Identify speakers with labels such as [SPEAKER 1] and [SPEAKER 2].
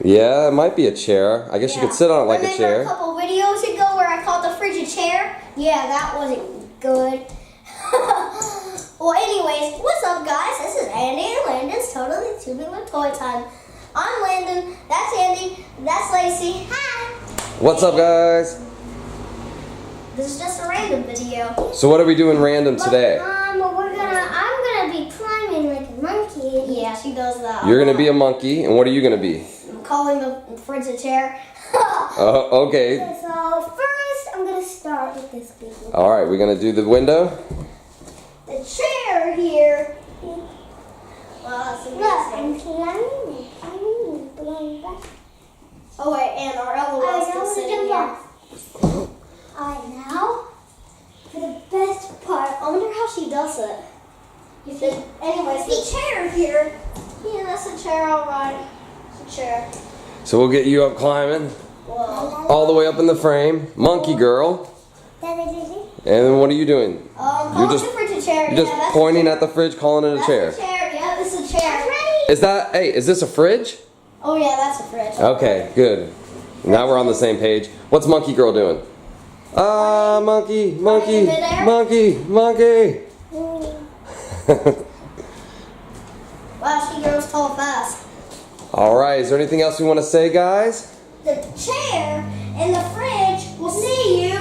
[SPEAKER 1] Yeah, it might be a chair. I guess you could sit on it like a chair.
[SPEAKER 2] Remember a couple videos ago where I called the fridge a chair? Yeah, that wasn't good. Well, anyways, what's up, guys? This is Andy and Landon's Totally Tubular Toy Time. I'm Landon. That's Andy. That's Lacey. Hi.
[SPEAKER 1] What's up, guys?
[SPEAKER 2] This is just a random video.
[SPEAKER 1] So what are we doing random today?
[SPEAKER 2] I'm gonna be climbing like a monkey. Yeah, she does that.
[SPEAKER 1] You're gonna be a monkey, and what are you gonna be?
[SPEAKER 2] I'm calling the fridge a chair.
[SPEAKER 1] Okay.
[SPEAKER 2] So first, I'm gonna start with this big one.
[SPEAKER 1] All right, we're gonna do the window.
[SPEAKER 2] The chair here. Well, that's amazing. Look, I'm climbing. Oh wait, and our LOL's still sitting here. Alright, now for the best part. I wonder how she does it. Anyways, the chair here. Yeah, that's a chair, alright. It's a chair.
[SPEAKER 1] So we'll get you up climbing, all the way up in the frame. Monkey girl. And then what are you doing?
[SPEAKER 2] You're just a chair.
[SPEAKER 1] You're just pointing at the fridge, calling it a chair.
[SPEAKER 2] That's a chair. Yeah, this is a chair.
[SPEAKER 1] Is this a fridge?
[SPEAKER 2] Oh yeah, that's a fridge.
[SPEAKER 1] Okay, good. Now we're on the same page. What's monkey girl doing? Ah, monkey, monkey, monkey, monkey.
[SPEAKER 2] Wow, she grows tall fast.
[SPEAKER 1] All right, is there anything else we want to say, guys?
[SPEAKER 2] The chair and the fridge will see you